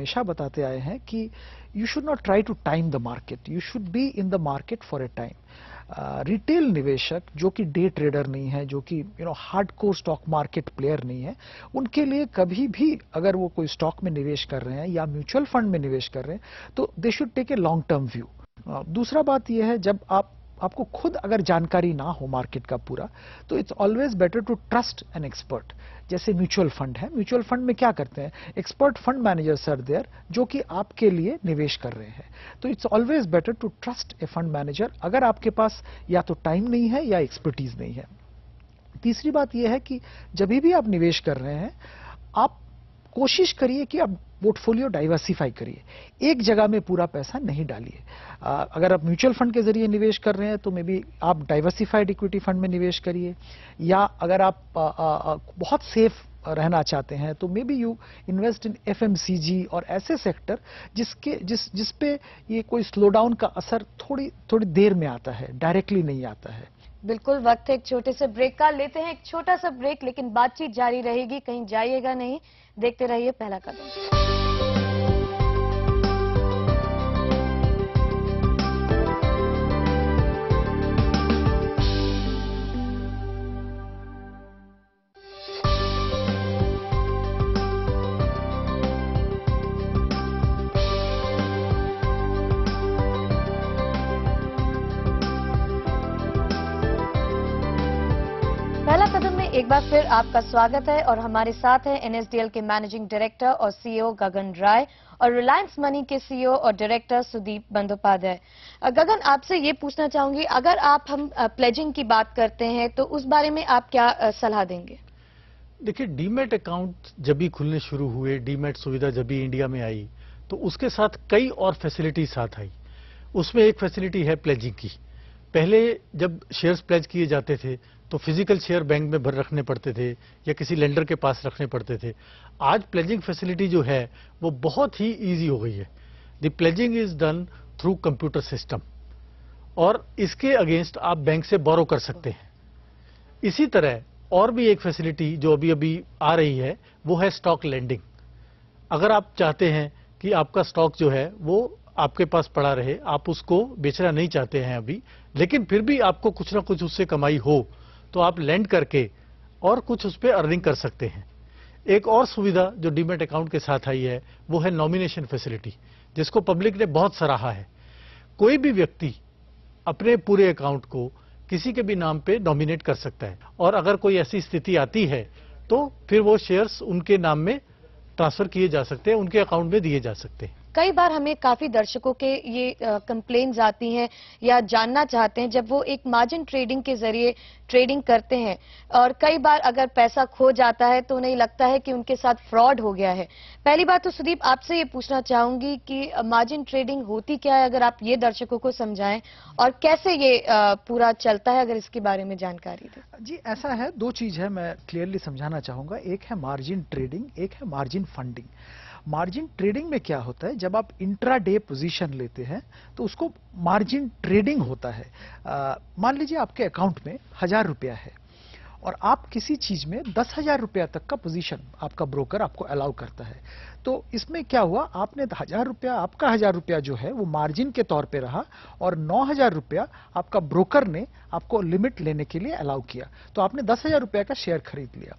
हमेशा बताते आए हैं कि you should not try to time the market, you should be in the market for a time. Retail निवेशक जो कि डे ट्रेडर नहीं है, जो कि हार्डकोर स्टॉक मार्केट प्लेयर नहीं है, उनके लिए कभी भी अगर वो कोई स्टॉक में निवेश कर रहे हैं या म्यूचुअल फंड में निवेश कर रहे हैं तो they should take a long term view. दूसरा बात यह है, जब आपको खुद अगर जानकारी ना हो मार्केट का पूरा, तो it's always better to trust an expert. जैसे म्यूचुअल फंड है, म्यूचुअल फंड में क्या करते हैं, expert fund managers are there जो कि आपके लिए निवेश कर रहे हैं। तो it's always better to trust a fund manager अगर आपके पास या तो टाइम नहीं है या एक्सपर्टीज नहीं है। तीसरी बात यह है कि जब भी आप निवेश कर रहे हैं, आप कोशिश करिए कि आप पोर्टफोलियो डाइवर्सिफाई करिए, एक जगह में पूरा पैसा नहीं डालिए। अगर आप म्यूचुअल फंड के जरिए निवेश कर रहे हैं तो मे बी आप डाइवर्सिफाइड इक्विटी फंड में निवेश करिए, या अगर आप बहुत सेफ रहना चाहते हैं तो may be you invest in FMCG और ऐसे सेक्टर जिस पे ये कोई स्लो डाउन का असर थोड़ी देर में आता है, डायरेक्टली नहीं आता है। बिल्कुल, वक्त है एक छोटे से ब्रेक का। लेते हैं एक छोटा सा ब्रेक, लेकिन बातचीत जारी रहेगी, कहीं जाइएगा नहीं, देखते रहिए पहला कदम। पहला कदम में एक बार फिर आपका स्वागत है और हमारे साथ हैं एनएसडीएल के मैनेजिंग डायरेक्टर और सीईओ गगन राय और रिलायंस मनी के सीईओ और डायरेक्टर सुदीप बंदोपाध्याय। गगन, आपसे ये पूछना चाहूंगी, अगर हम प्लेजिंग की बात करते हैं तो उस बारे में आप क्या सलाह देंगे? देखिए, डीमैट अकाउंट जब भी खुलने शुरू हुए, डीमैट सुविधा जब भी इंडिया में आई, तो उसके साथ कई और फैसिलिटी साथ आई। उसमें एक फैसिलिटी है प्लेजिंग की। पहले जब शेयर्स प्लेज किए जाते थे तो फिजिकल शेयर बैंक में भर रखने पड़ते थे या किसी लेंडर के पास रखने पड़ते थे। आज प्लेजिंग फैसिलिटी जो है वो बहुत ही इजी हो गई है। The pledging is done through computer system और इसके अगेंस्ट आप बैंक से बोरो कर सकते हैं। इसी तरह और भी एक फैसिलिटी जो अभी अभी आ रही है वो है स्टॉक लेंडिंग। अगर आप चाहते हैं कि आपका स्टॉक जो है वो आपके पास पड़ा रहे, आप उसको बेचना नहीं चाहते हैं अभी, लेकिन फिर भी आपको कुछ ना कुछ उससे कमाई हो, तो आप लेंड करके और कुछ उस पर अर्निंग कर सकते हैं। एक और सुविधा जो डीमैट अकाउंट के साथ आई है वो है नॉमिनेशन फैसिलिटी, जिसको पब्लिक ने बहुत सराहा है। कोई भी व्यक्ति अपने पूरे अकाउंट को किसी के भी नाम पे नॉमिनेट कर सकता है और अगर कोई ऐसी स्थिति आती है तो फिर वो शेयर्स उनके नाम में ट्रांसफर किए जा सकते हैं, उनके अकाउंट में दिए जा सकते हैं। कई बार हमें काफी दर्शकों के ये कंप्लेन्स आती हैं या जानना चाहते हैं, जब वो एक मार्जिन ट्रेडिंग के जरिए ट्रेडिंग करते हैं और कई बार अगर पैसा खो जाता है तो उन्हें लगता है कि उनके साथ फ्रॉड हो गया है। पहली बात तो सुदीप, आपसे ये पूछना चाहूंगी कि मार्जिन ट्रेडिंग होती क्या है, अगर आप ये दर्शकों को समझाएं, और कैसे ये पूरा चलता है, अगर इसके बारे में जानकारी दें। जी, ऐसा है, दो चीज है, मैं क्लियरली समझाना चाहूंगा। एक है मार्जिन ट्रेडिंग, एक है मार्जिन फंडिंग। मार्जिन ट्रेडिंग में क्या होता है, जब आप इंट्रा डे पोजीशन लेते हैं तो उसको मार्जिन ट्रेडिंग होता है। मान लीजिए आपके अकाउंट में 1000 रुपया है और आप किसी चीज में 10,000 रुपया तक का पोजीशन आपका ब्रोकर आपको अलाउ करता है। तो इसमें क्या हुआ, आपने 1000 रुपया, आपका 1000 रुपया जो है वो मार्जिन के तौर पे रहा और 9000 रुपया आपका ब्रोकर ने आपको लिमिट लेने के लिए अलाउ किया, तो आपने 10,000 रुपया का शेयर खरीद लिया।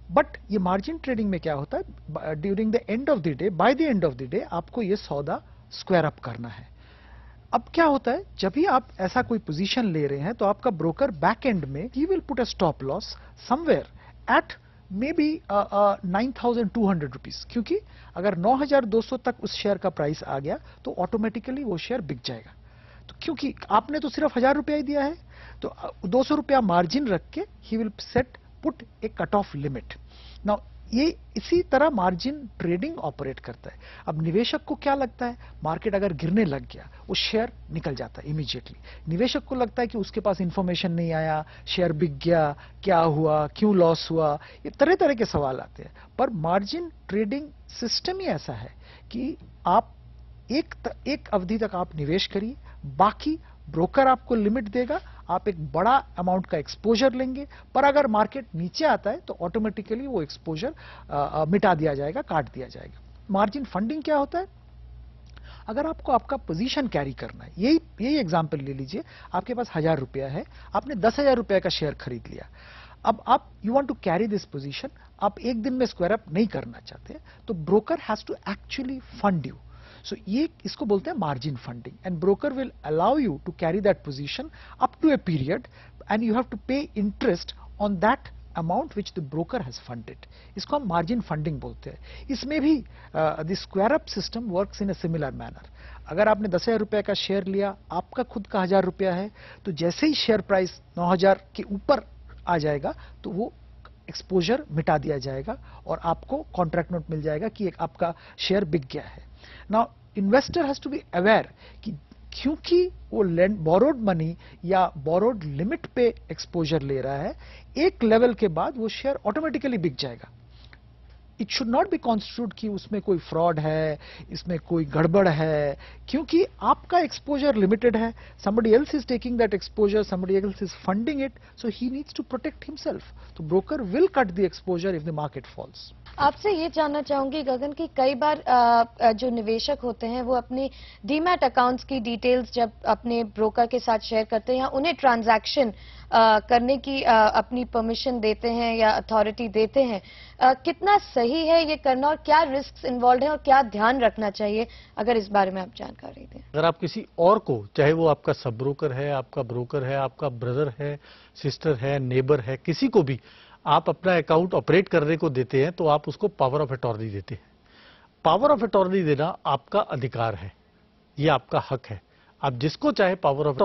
बट ये मार्जिन ट्रेडिंग में क्या होता है, during the end of the day, by the end of the day आपको ये सौदा स्क्वायर अप करना है। अब क्या होता है, जब भी आप ऐसा कोई पोजीशन ले रहे हैं तो आपका ब्रोकर बैक एंड में he will put a stop loss somewhere eight may be 9,200 rupees, क्योंकि अगर 9,200 तक उस शेयर का प्राइस आ गया तो ऑटोमेटिकली वो शेयर बिक जाएगा। तो क्योंकि आपने तो सिर्फ 1000 रुपया ही दिया है, तो 200 रुपया मार्जिन रख के he will set put A cut off limit. Now ये इसी तरह मार्जिन ट्रेडिंग ऑपरेट करता है। अब निवेशक को क्या लगता है, मार्केट अगर गिरने लग गया वो शेयर निकल जाता है इमीडिएटली। निवेशक को लगता है कि उसके पास इंफॉर्मेशन नहीं आया, शेयर बिक गया, क्या हुआ, क्यों लॉस हुआ, ये तरह तरह के सवाल आते हैं। पर मार्जिन ट्रेडिंग सिस्टम ही ऐसा है कि आप एक अवधि तक आप निवेश करिए, बाकी ब्रोकर आपको लिमिट देगा, आप एक बड़ा अमाउंट का एक्सपोजर लेंगे, पर अगर मार्केट नीचे आता है तो ऑटोमेटिकली वो एक्सपोजर मिटा दिया जाएगा, काट दिया जाएगा। मार्जिन फंडिंग क्या होता है? अगर आपको आपका पोजीशन कैरी करना है, यही एग्जांपल ले लीजिए, आपके पास 1000 रुपया है, आपने 10,000 रुपया का शेयर खरीद लिया। अब आप you want to carry this position, आप एक दिन में स्क्वायर अप नहीं करना चाहते, तो broker has to actually fund you. So ये इसको बोलते हैं margin funding, and broker will allow you to carry that position up to a period, and you have to pay interest on that amount which the broker has funded. इसको हम margin funding बोलते हैं। इसमें भी the square up system works in a similar manner. अगर आपने 10,000 रुपए का शेयर लिया, आपका खुद का 1000 रुपया है, तो जैसे ही शेयर प्राइस 9,000 के ऊपर आ जाएगा तो वो एक्सपोजर मिटा दिया जाएगा और आपको कॉन्ट्रैक्ट नोट मिल जाएगा कि एक आपका शेयर बिक गया है। Now investor has to be aware कि क्योंकि वो बोरोड मनी या बोरोड लिमिट पे एक्सपोजर ले रहा है, एक लेवल के बाद वो शेयर ऑटोमेटिकली बिक जाएगा। It should not be constitute कि उसमें कोई फ्रॉड है, इसमें कोई गड़बड़ है, क्योंकि आपका एक्सपोजर लिमिटेड है, somebody else is taking that exposure, somebody else is funding it, so he needs to protect himself. तो broker will cut the exposure if the market falls. आपसे ये जानना चाहूंगी गगन कि कई बार जो निवेशक होते हैं वो अपनी डीमैट अकाउंट्स की डिटेल्स जब अपने ब्रोकर के साथ शेयर करते हैं या उन्हें ट्रांजैक्शन करने की अपनी परमिशन देते हैं या अथॉरिटी देते हैं, कितना सही है ये करना और क्या रिस्क इन्वॉल्व है और क्या ध्यान रखना चाहिए, अगर इस बारे में आप जानकारी दें। अगर आप किसी और को, चाहे वो आपका सब ब्रोकर है, आपका ब्रोकर है, आपका ब्रदर है, सिस्टर है, नेबर है, किसी को भी आप अपना अकाउंट ऑपरेट करने को देते हैं तो आप उसको पावर ऑफ अटॉर्नी देते हैं। पावर ऑफ अटॉर्नी देना आपका अधिकार है, ये आपका हक है। आप जिसको चाहे पावर ऑफ